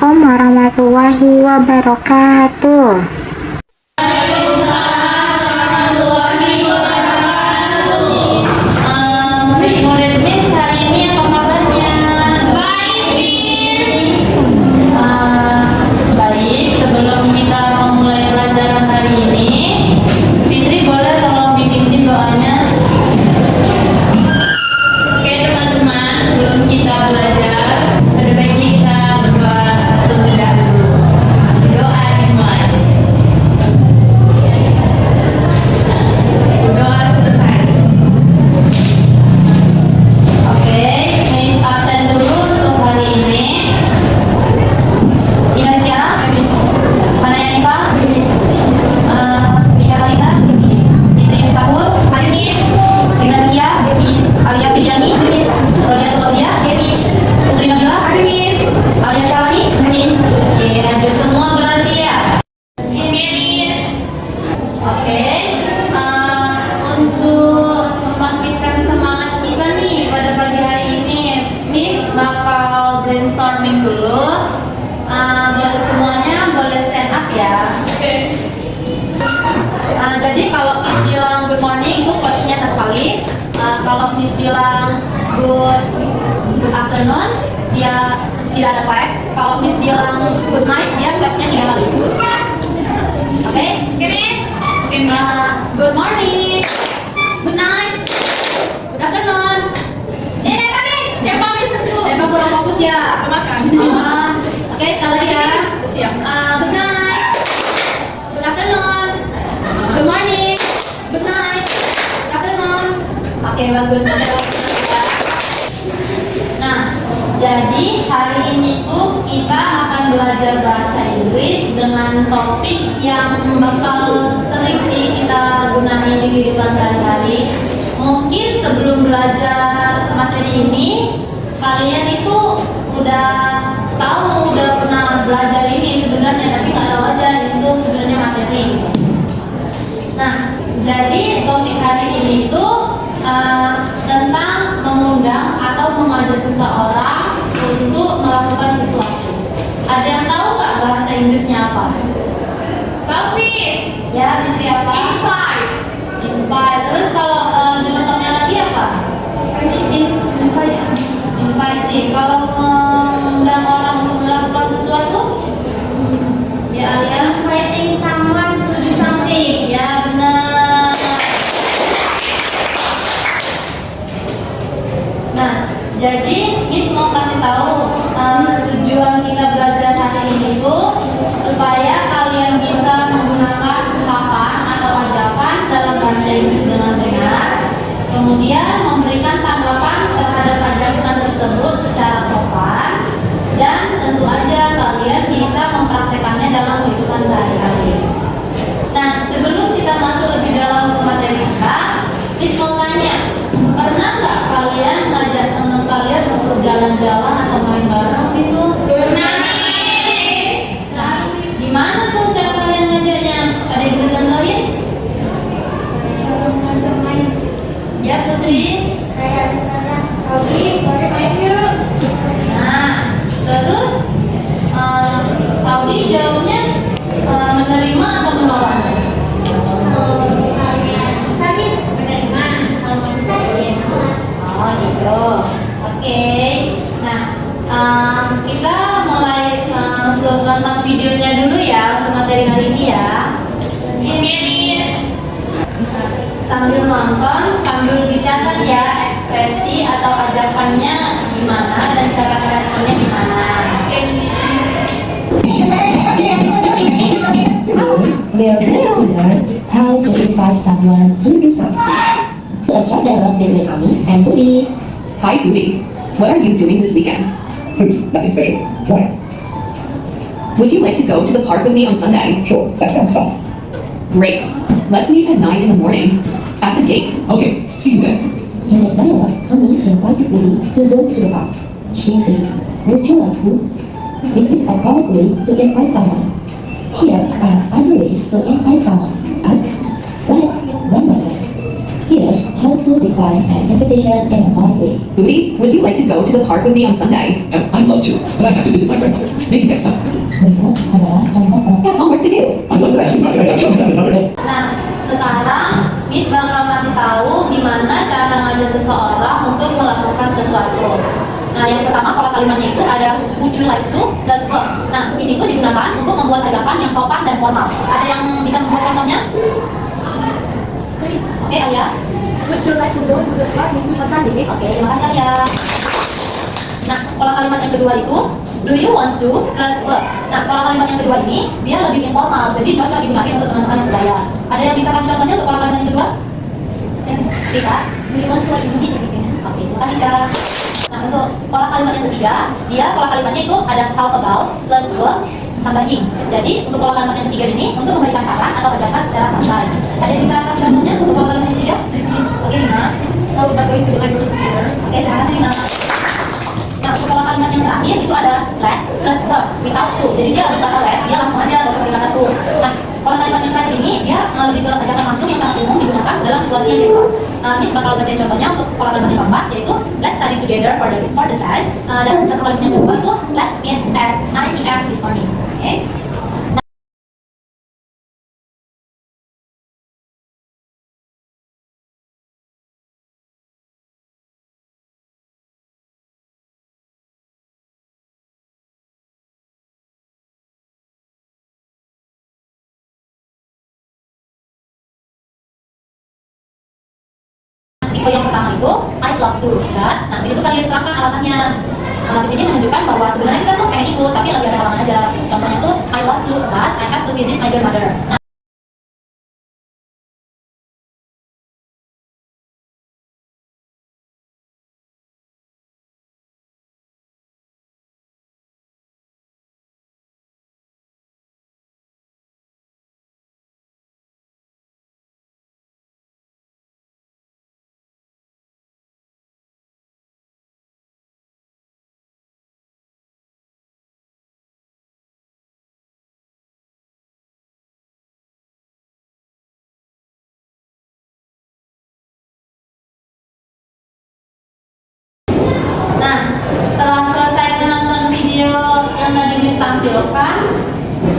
Assalamualaikum warahmatullahi wabarakatuh. Brainstorming dulu, biar semuanya boleh stand up ya. Jadi kalau Miss bilang good morning itu clapsnya satu kali. Kalau Miss bilang good afternoon dia tidak ada claps. Kalau Miss bilang good night dia clapsnya 3 kali. Oke? Miss. Good morning, good night, good afternoon. Emang kurang fokus ya? Oke, sekali lagi ya. Good night, good afternoon, good morning, good night, good afternoon. Oke, bagus. Nah, jadi hari ini tuh kita akan belajar bahasa Inggris dengan topik yang bakal sering sih kita gunain di kehidupan sehari-hari. Mungkin sebelum belajar materi ini kalian itu udah tahu, udah pernah belajar ini sebenarnya, tapi nggak tahu aja itu sebenarnya materi. Nah, jadi topik hari ini itu tentang mengundang atau mengajak seseorang untuk melakukan sesuatu. Ada yang tahu nggak bahasa Inggrisnya apa? Tahu, Miss? Ya, Fitri apa? Invite. Invite. Terus kalau contohnya lagi apa? Inviting. Kalau mengundang orang untuk melakukan sesuatu, ya Alia, inviting someone to do something. Ya benar. Nah, jadi Miss mau kasih tahu tujuan kita belajar hari ini itu supaya kalian bisa menggunakan ungkapan atau ajakan dalam bahasa Inggris dengan benar. Kemudian memberikan tanggapan terhadap ajakan tersebut secara sopan, dan tentu aja kalian bisa mempraktekannya dalam kehidupan sehari-hari. Nah, sebelum kita masuk lebih dalam ke materi kita, Miss mau tanya, pernah nggak kalian ngajak teman kalian untuk jalan-jalan atau main bareng gitu? Pernah. Nah, gimana tuh cara kalian ngajaknya? Ada yang bisa contohin? Ya Putri, kayak misalnya Robi, sore main yuk. nah terus Audi jawabnya menerima atau menolak? Misalnya bisa Miss menerima, kalau nggak bisa ya menolak. Oh gitu, oke. Nah kita mulai untuk nonton videonya dulu ya untuk materi hari ini ya. Sambil nonton, sambil dicatat ya ekspresi atau ajakannya gimana dan cara responnya gimana. We are going to learn how to invite someone to do something. Let's start dialogue between Ami and Budi. Hi, Budi. What are you doing this weekend? Nothing special. Why? Would you like to go to the park with me on Sunday? Sure, that sounds fun. Great. Let's meet at 9 in the morning at the gate. Okay, see you then. In the dialogue, Ami invited Budi to go to the park. She said, would you like to? This is a polite way to invite someone. Here are other ways to invite someone. Ask, let's, one by one. Here's how to requires an invitation in a polite way. Booty, would you like to go to the park with me on Sunday? I'd love to, but I have to visit my grandmother. Maybe next time. Berikut adalah contoh I have homework to do. I'd love that. Nah, sekarang Miss bakal kasih tahu gimana cara ngajak seseorang untuk melakukan sesuatu. Nah, yang pertama pola kalimatnya itu ada would you like to plus verb. Nah, ini tuh digunakan untuk membuat ajakan yang sopan dan formal. Ada yang bisa membuat contohnya? Oke, Alia. Would you like to go to the park with me on Sunday? Oke, terima kasih Alia. Nah, pola kalimat yang kedua itu do you want to plus verb. Nah, pola kalimat yang kedua ini dia lebih informal, jadi cocok digunakan untuk teman-teman yang sebaya. Ada yang bisa kasih contohnya untuk pola kalimat yang kedua? Rika, do you want to watch movie this weekend? Oke, terima kasih Kak. Nah, untuk pola kalimat yang ketiga, dia pola kalimatnya itu ada how about plus verb tambah ing. Jadi untuk pola kalimat yang ketiga ini untuk memberikan saran atau ajakan secara santai. Ada yang bisa kasih contohnya untuk pola kalimat yang ketiga? Oke, Rina. How about going to the library together? Oke, terima kasih Rina. Nah, untuk pola kalimat yang terakhir itu ada less plus verb without to. Jadi dia harus kata less, dia langsung aja langsung kata to. Nah, pola kalimat yang terakhir ini dia lebih ke ajakan langsung yang sangat umum digunakan dalam situasi yang casual. Miss bakal bacain contohnya untuk pola kalimat yang keempat, yaitu let's study together for the test. Dan contoh kalimat yang kedua itu let's meet at 9 AM this morning. Oke. Tipe yang pertama itu I love to, kan? Nah, itu kalian terangkan alasannya. Di sini menunjukkan bahwa sebenarnya kita tuh pengen ikut, tapi lagi ada halangan aja. Contohnya tuh I love to, but I have to visit my grandmother. Nah, setelah selesai menonton video yang tadi Miss tampilkan,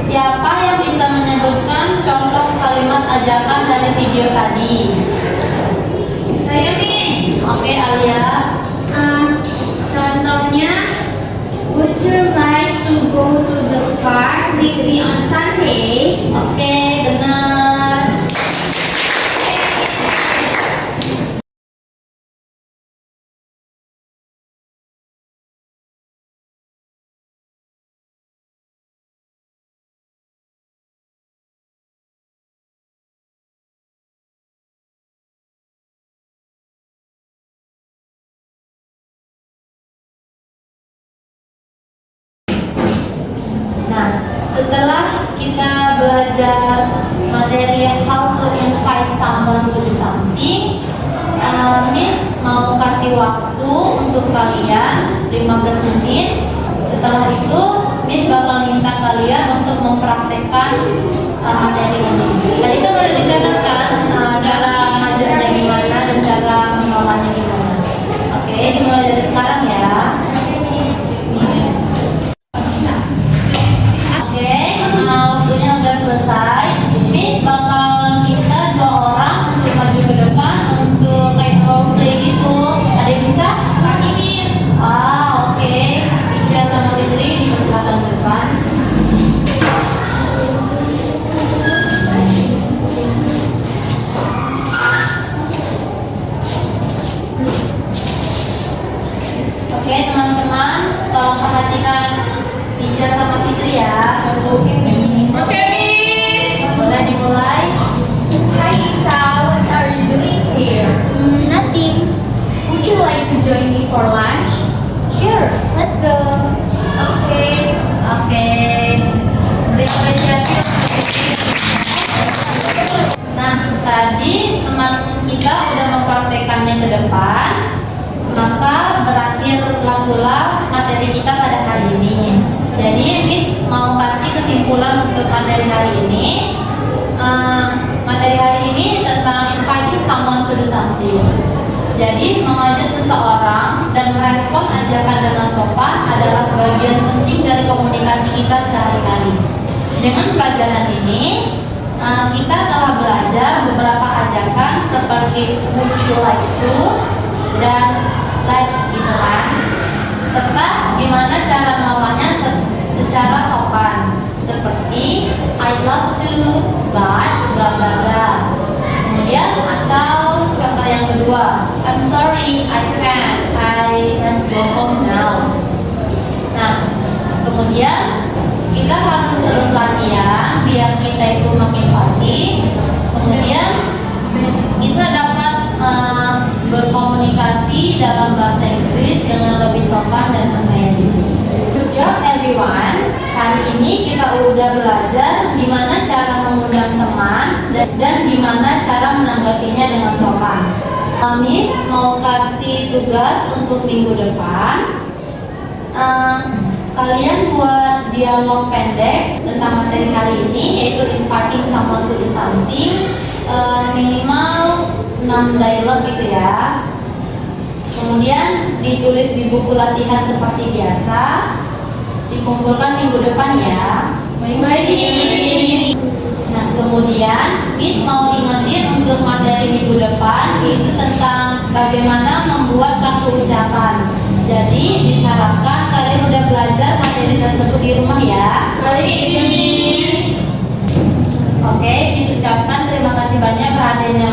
siapa yang bisa menyebutkan contoh kalimat ajakan dari video tadi? Saya Miss. Oke, Alia. Contohnya, would you like to go to the park with me on Sunday? Oke, benar. Nah, setelah kita belajar materi how to invite someone to do something, Miss mau kasih waktu untuk kalian 15 menit. Setelah itu, Miss bakal minta kalian untuk mempraktekkan materi ini. Dan itu sudah dicatatkan cara ngajarnya gimana dan cara mengolahnya gimana. Oke, dimulai dari sekarang ya. Waktunya udah selesai. Miss bakal minta 2 orang untuk maju ke depan untuk kayak role play gitu. Ada yang bisa? Kami Miss. Oke. Ica sama Fitri dipersilakan ke depan. Oke teman-teman, tolong perhatikan Ica sama Fitri ya. Oke, Miss. Udah dimulai. Hi, Isha. What are you doing here? Nothing. Would you like to join me for lunch? Sure, let's go. Okay. Oke. Beri apresiasi untuk Fitri. Nah, tadi teman kita udah mempraktekannya ke depan, maka berakhirlah pula materi kita pada hari ini. Jadi, Miss mau kasih kesimpulan untuk materi hari ini. Materi hari ini tentang inviting someone to do something. Jadi, mengajak seseorang dan merespon ajakan dengan sopan adalah bagian penting dari komunikasi kita sehari-hari. Dengan pelajaran ini, kita telah belajar beberapa ajakan seperti would you like to dan let's gitu kan, serta gimana cara menolaknya secara sopan seperti I'd love to but bla bla bla. Kemudian atau contoh yang kedua, I'm sorry I can't, I must go home now. Nah, kemudian kita harus terus latihan biar kita itu makin fasih. Kemudian kita dapat berkomunikasi dalam bahasa Inggris dengan lebih sopan dan percaya diri. Good job everyone. Hari ini kita udah belajar gimana cara mengundang teman dan gimana cara menanggapinya dengan sopan. Miss mau kasih tugas untuk minggu depan. Kalian buat dialog pendek tentang materi hari ini, yaitu inviting someone to do something, minimal 6 dialog gitu ya. Kemudian ditulis di buku latihan seperti biasa, dikumpulkan minggu depan ya. Baik. Nah, kemudian Miss mau ingetin untuk materi minggu depan, yaitu tentang bagaimana membuat kartu ucapan. Jadi disarankan kalian udah belajar materi tersebut di rumah ya. Baik. Oke, Miss ucapkan terima kasih banyak perhatiannya